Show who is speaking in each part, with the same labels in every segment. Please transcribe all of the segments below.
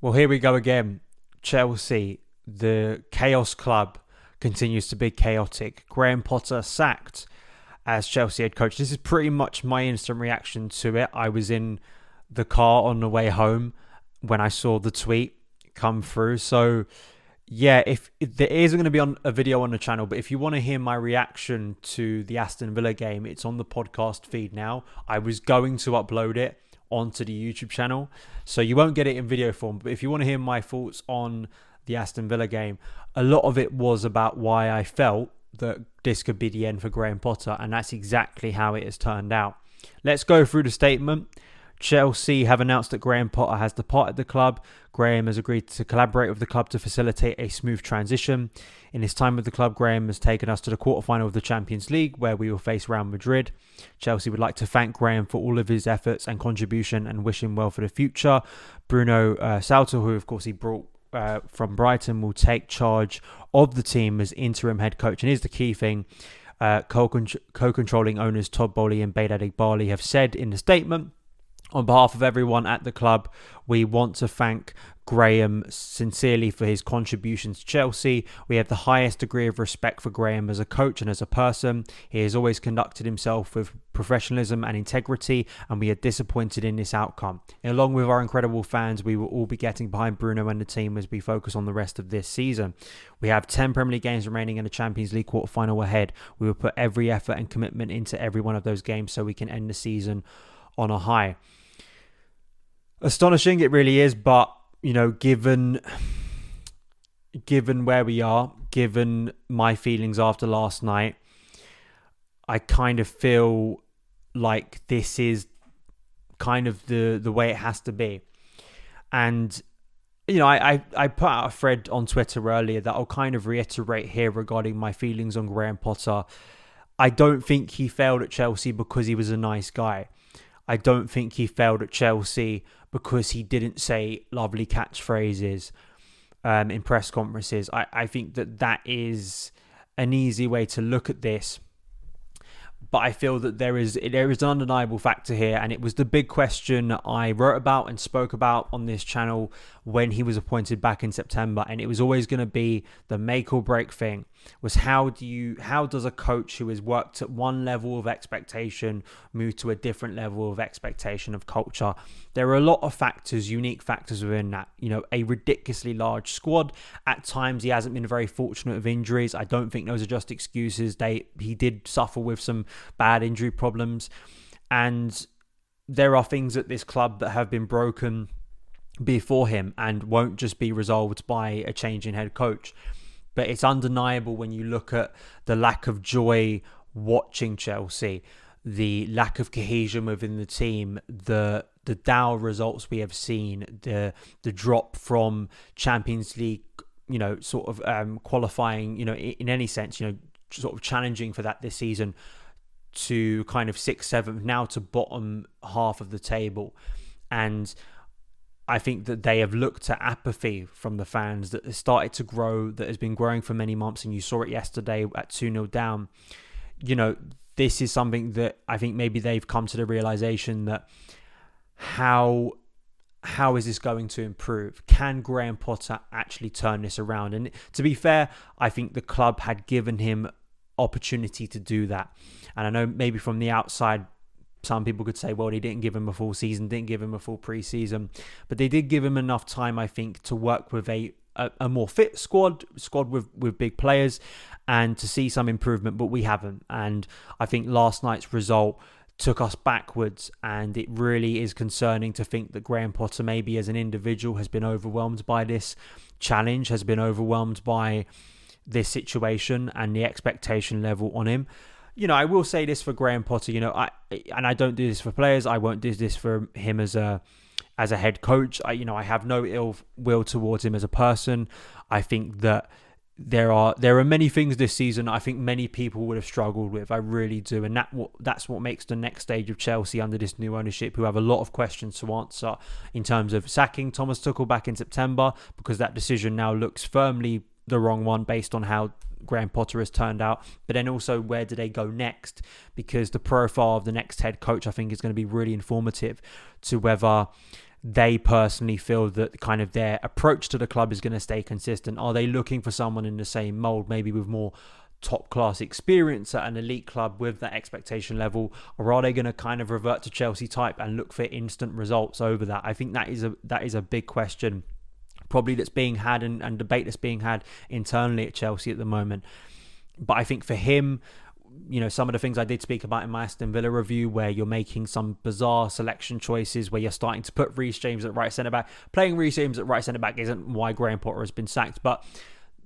Speaker 1: Well, here we go again. Chelsea, the chaos club, continues to be chaotic. Graham Potter sacked as Chelsea head coach. This is pretty much my instant reaction to it. I was in the car on the way home when I saw the tweet come through. So, yeah, if there isn't going to be a video on the channel, but if you want to hear my reaction to the Aston Villa game, it's on the podcast feed now. I was going to upload it onto the YouTube channel, so you won't get it in video form. But if you want to hear my thoughts on the Aston Villa game, a lot of it was about why I felt that this could be the end for Graham Potter, and that's exactly how it has turned out. Let's go through the statement. Chelsea have announced that Graham Potter has departed the club. Graham has agreed to collaborate with the club to facilitate a smooth transition. In his time with the club, Graham has taken us to the quarterfinal of the Champions League, where we will face Real Madrid. Chelsea would like to thank Graham for all of his efforts and contribution and wish him well for the future. Bruno Salto, who of course he brought from Brighton, will take charge of the team as interim head coach. And here's the key thing. Co-controlling owners Todd Bowley and Baid Adigbali have said in the statement, on behalf of everyone at the club, we want to thank Graham sincerely for his contributions to Chelsea. We have the highest degree of respect for Graham as a coach and as a person. He has always conducted himself with professionalism and integrity, and we are disappointed in this outcome. Along with our incredible fans, we will all be getting behind Bruno and the team as we focus on the rest of this season. We have 10 Premier League games remaining in the Champions League quarterfinal ahead. We will put every effort and commitment into every one of those games so we can end the season on a high. Astonishing, it really is, but given where we are, given my feelings after last night, I kind of feel like this is kind of the way it has to be. And I put out a thread on Twitter earlier that I'll kind of reiterate here regarding my feelings on Graham Potter. I don't think he failed at Chelsea because he was a nice guy. I don't think he failed at Chelsea because he didn't say lovely catchphrases in press conferences. I think that is an easy way to look at this. But I feel that there is an undeniable factor here, and it was the big question I wrote about and spoke about on this channel when he was appointed back in September, and it was always going to be the make or break thing. Was how does a coach who has worked at one level of expectation move to a different level of expectation of culture? There are a lot of factors, unique factors within that. A ridiculously large squad. At times, he hasn't been very fortunate with injuries. I don't think those are just excuses. He did suffer with some bad injury problems, and there are things at this club that have been broken before him and won't just be resolved by a change in head coach. But it's undeniable when you look at the lack of joy watching Chelsea, the lack of cohesion within the team, the dour results we have seen, the drop from Champions League, qualifying, in any sense, sort of challenging for that this season, to kind of 6th, 7th, now to bottom half of the table. And I think that they have looked at apathy from the fans that has started to grow, that has been growing for many months, and you saw it yesterday at 2-0 down. This is something that I think maybe they've come to the realization that how is this going to improve? Can Graham Potter actually turn this around? And to be fair, I think the club had given him opportunity to do that. And I know maybe from the outside, some people could say, well, they didn't give him a full season, didn't give him a full pre-season. But they did give him enough time, I think, to work with a more fit squad with big players and to see some improvement, but we haven't. And I think last night's result took us backwards, and it really is concerning to think that Graham Potter, maybe as an individual, has been overwhelmed by this challenge, has been overwhelmed by this situation and the expectation level on him. I will say this for Graham Potter, I don't do this for players. I won't do this for him as a head coach. I have no ill will towards him as a person. I think that there are many things this season I think many people would have struggled with. I really do. And that's what makes the next stage of Chelsea under this new ownership, who have a lot of questions to answer in terms of sacking Thomas Tuchel back in September, because that decision now looks firmly the wrong one based on how Graham Potter has turned out. But then also, where do they go next? Because the profile of the next head coach, I think, is going to be really informative to whether they personally feel that kind of their approach to the club is going to stay consistent. Are they looking for someone in the same mould, maybe with more top class experience at an elite club with that expectation level, or are they going to kind of revert to Chelsea type and look for instant results over that? I think that is a big question probably that's being had and debate that's being had internally at Chelsea at the moment. But I think for him, some of the things I did speak about in my Aston Villa review, where you're making some bizarre selection choices, where you're starting to put Reece James at right centre back. Playing Reece James at right centre back isn't why Graham Potter has been sacked, but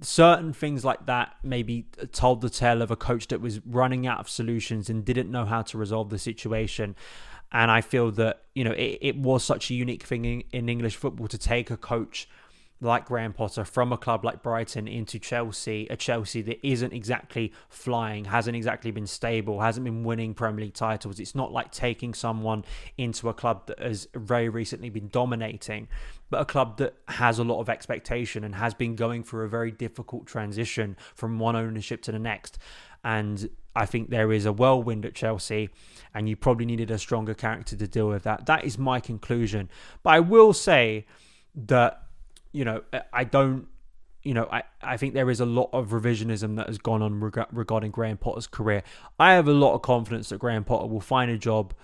Speaker 1: certain things like that maybe told the tale of a coach that was running out of solutions and didn't know how to resolve the situation. And I feel that, it was such a unique thing in English football to take a coach like Graham Potter from a club like Brighton into Chelsea, a Chelsea that isn't exactly flying, hasn't exactly been stable, hasn't been winning Premier League titles. It's not like taking someone into a club that has very recently been dominating, but a club that has a lot of expectation and has been going through a very difficult transition from one ownership to the next. And I think there is a whirlwind at Chelsea, and you probably needed a stronger character to deal with that. That is my conclusion. But I will say that I think there is a lot of revisionism that has gone on regarding Graham Potter's career. I have a lot of confidence that Graham Potter will find a job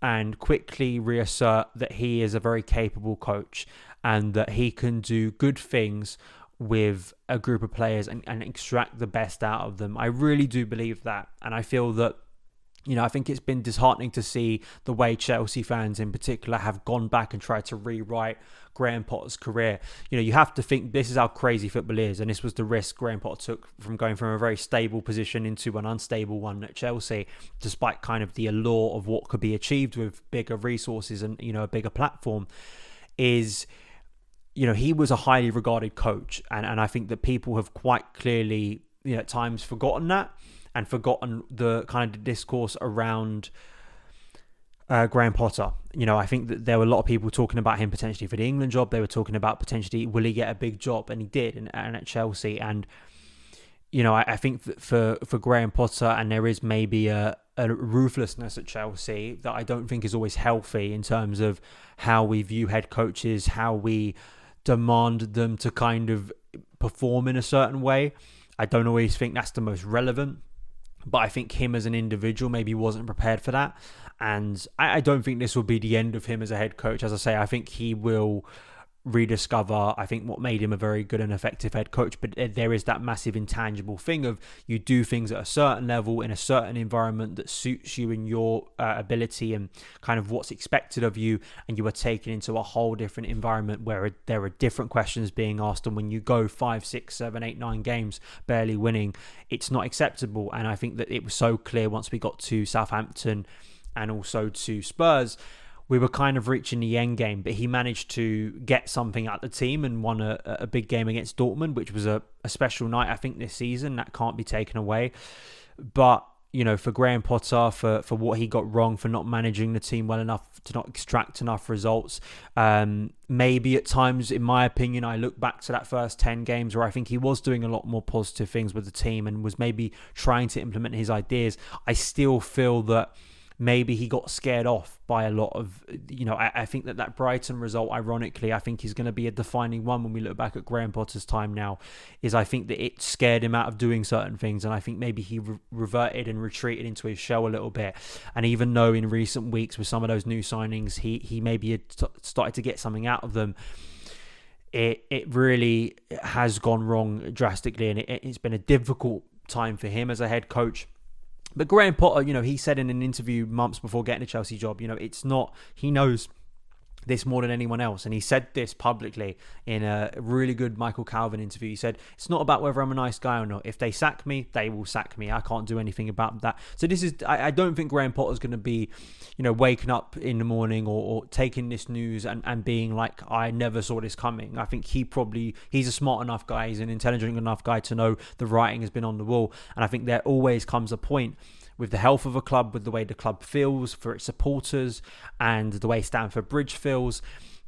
Speaker 1: and quickly reassert that he is a very capable coach and that he can do good things with a group of players and extract the best out of them. I really do believe that. And I feel that I think it's been disheartening to see the way Chelsea fans in particular have gone back and tried to rewrite Graham Potter's career. You have to think this is how crazy football is, and this was the risk Graham Potter took from going from a very stable position into an unstable one at Chelsea, despite kind of the allure of what could be achieved with bigger resources and, a bigger platform. He was a highly regarded coach, and I think that people have quite clearly, at times forgotten that, and forgotten the kind of discourse around Graham Potter. I think that there were a lot of people talking about him potentially for the England job. They were talking about potentially, will he get a big job? And he did, and at Chelsea. And, I think that for Graham Potter, and there is maybe a ruthlessness at Chelsea that I don't think is always healthy in terms of how we view head coaches, how we demand them to kind of perform in a certain way. I don't always think that's the most relevant. But I think him as an individual maybe wasn't prepared for that. And I don't think this will be the end of him as a head coach. As I say, I think he will rediscover, I think, what made him a very good and effective head coach. But there is that massive intangible thing of you do things at a certain level in a certain environment that suits you and your ability and kind of what's expected of you, and you are taken into a whole different environment where there are different questions being asked, and when you go 5, 6, 7, 8, 9 games barely winning, it's not acceptable. And I think that it was so clear once we got to Southampton and also to Spurs, we were kind of reaching the end game, but he managed to get something out of the team and won a big game against Dortmund, which was a special night, I think, this season. That can't be taken away. But, for Graham Potter, for what he got wrong, for not managing the team well enough, to not extract enough results, maybe at times, in my opinion, I look back to that first 10 games where I think he was doing a lot more positive things with the team and was maybe trying to implement his ideas. I still feel that maybe he got scared off by a lot of, I think that Brighton result, ironically, I think is going to be a defining one when we look back at Graham Potter's time now, is I think that it scared him out of doing certain things. And I think maybe he reverted and retreated into his shell a little bit. And even though in recent weeks with some of those new signings, he maybe had started to get something out of them, it really has gone wrong drastically. And it's been a difficult time for him as a head coach. But Graham Potter, he said in an interview months before getting a Chelsea job, it's not, he knows this more than anyone else. And he said this publicly in a really good Michael Calvin interview. He said, it's not about whether I'm a nice guy or not. If they sack me, they will sack me. I can't do anything about that. So this is, I don't think Graham Potter's going to be, waking up in the morning or taking this news and being like, I never saw this coming. I think he's a smart enough guy. He's an intelligent enough guy to know the writing has been on the wall. And I think there always comes a point with the health of a club, with the way the club feels for its supporters and the way Stamford Bridge feels.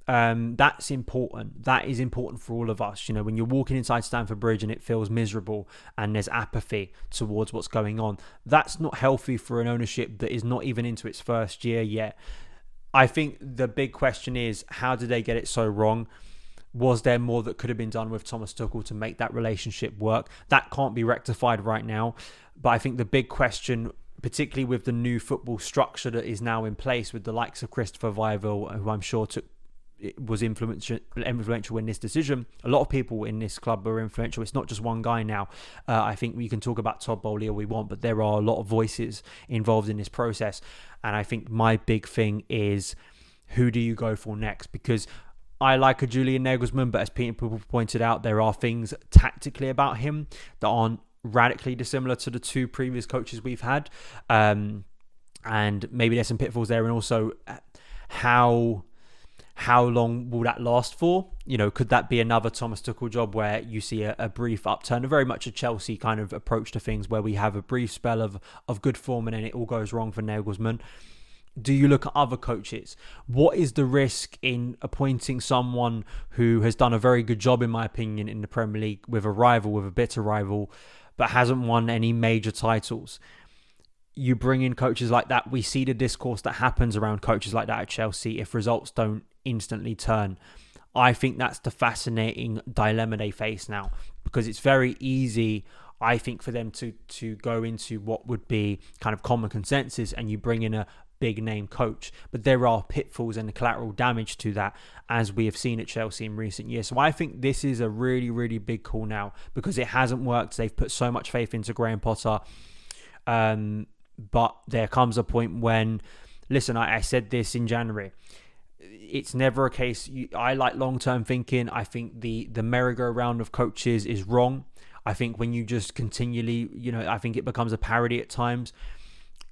Speaker 1: That's important. That is important for all of us. When you're walking inside Stamford Bridge and it feels miserable and there's apathy towards what's going on, that's not healthy for an ownership that is not even into its first year yet. I think the big question is, how did they get it so wrong? Was there more that could have been done with Thomas Tuchel to make that relationship work? That can't be rectified right now. But I think the big question, particularly with the new football structure that is now in place with the likes of Christopher Weivil, who I'm sure was influential in this decision. A lot of people in this club are influential. It's not just one guy now. I think we can talk about Todd Bowley all we want, but there are a lot of voices involved in this process. And I think my big thing is, who do you go for next? Because I like a Julian Nagelsmann, but as people pointed out, there are things tactically about him that aren't radically dissimilar to the two previous coaches we've had. And maybe there's some pitfalls there. And also, how long will that last for? Could that be another Thomas Tuchel job where you see a brief upturn, very much a Chelsea kind of approach to things, where we have a brief spell of good form and then it all goes wrong for Nagelsmann? Do you look at other coaches? What is the risk in appointing someone who has done a very good job, in my opinion, in the Premier League with a bitter rival, but hasn't won any major titles? You bring in coaches like that. We see the discourse that happens around coaches like that at Chelsea if results don't instantly turn. I think that's the fascinating dilemma they face now, because it's very easy, I think, for them to go into what would be kind of common consensus, and you bring in a big name coach, but there are pitfalls and collateral damage to that, as we have seen at Chelsea in recent years. So I think this is a really, really big call now, because it hasn't worked. They've put so much faith into Graham Potter, but there comes a point when, listen, I said this in January, it's never a case. I like long-term thinking. I think the merry-go-round of coaches is wrong. I think when you just continually, I think it becomes a parody at times.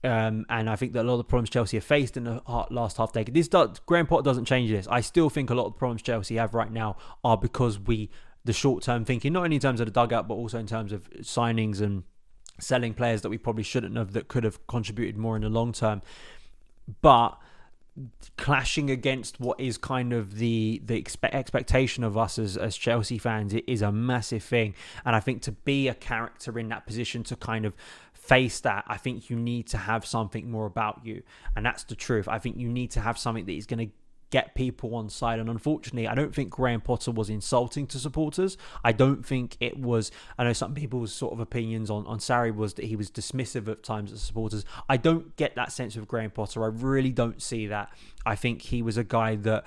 Speaker 1: And I think that a lot of the problems Chelsea have faced in the last half decade, Graham Potter doesn't change this. I still think a lot of the problems Chelsea have right now are because the short-term thinking, not only in terms of the dugout, but also in terms of signings and selling players that we probably shouldn't have, that could have contributed more in the long term. But clashing against what is kind of the expectation of us as Chelsea fans, it is a massive thing. And I think to be a character in that position, to kind of face that, I think you need to have something more about you. And that's the truth. I think you need to have something that is going to get people on side. And unfortunately, I don't think Graham Potter was insulting to supporters. I don't think it was, I know some people's sort of opinions on Sarri was that he was dismissive at times of supporters. I don't get that sense of Graham Potter. I really don't see that. I think he was a guy that,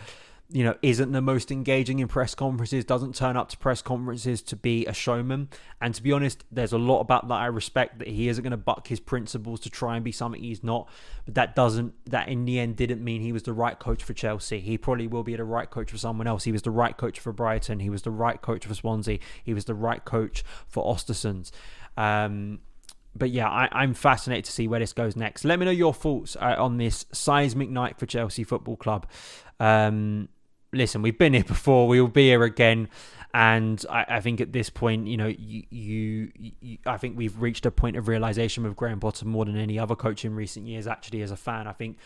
Speaker 1: isn't the most engaging in press conferences, doesn't turn up to press conferences to be a showman. And to be honest, there's a lot about that I respect, that he isn't going to buck his principles to try and be something he's not. But that in the end didn't mean he was the right coach for Chelsea. He probably will be the right coach for someone else. He was the right coach for Brighton. He was the right coach for Swansea. He was the right coach for Ostersunds. But yeah, I'm fascinated to see where this goes next. Let me know your thoughts on this seismic night for Chelsea Football Club. Listen, we've been here before. We will be here again. And I think at this point, I think we've reached a point of realization with Graham Potter more than any other coach in recent years. Actually, as a fan, I think,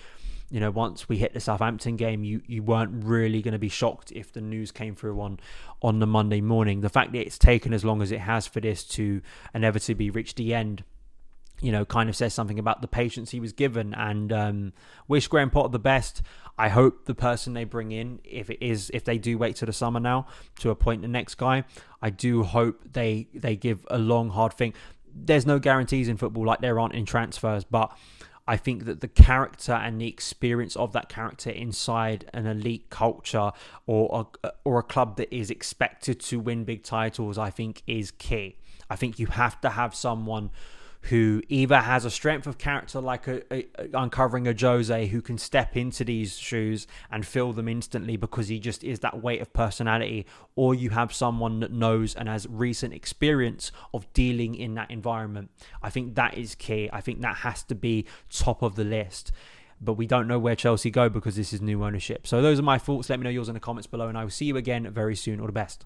Speaker 1: once we hit the Southampton game, you weren't really going to be shocked if the news came through on the Monday morning. The fact that it's taken as long as it has for this to inevitably reach the end, kind of says something about the patience he was given. And wish Graham Potter the best. I hope the person they bring in, if they do wait till the summer now to appoint the next guy, I do hope they give a long, hard think. There's no guarantees in football like there aren't in transfers, but I think that the character and the experience of that character inside an elite culture or a club that is expected to win big titles, I think is key. I think you have to have someone who either has a strength of character like uncovering a Jose, who can step into these shoes and fill them instantly because he just is that weight of personality, or you have someone that knows and has recent experience of dealing in that environment. I think that is key. I think that has to be top of the list. But we don't know where Chelsea go because this is new ownership. So those are my thoughts. Let me know yours in the comments below, and I will see you again very soon. All the best.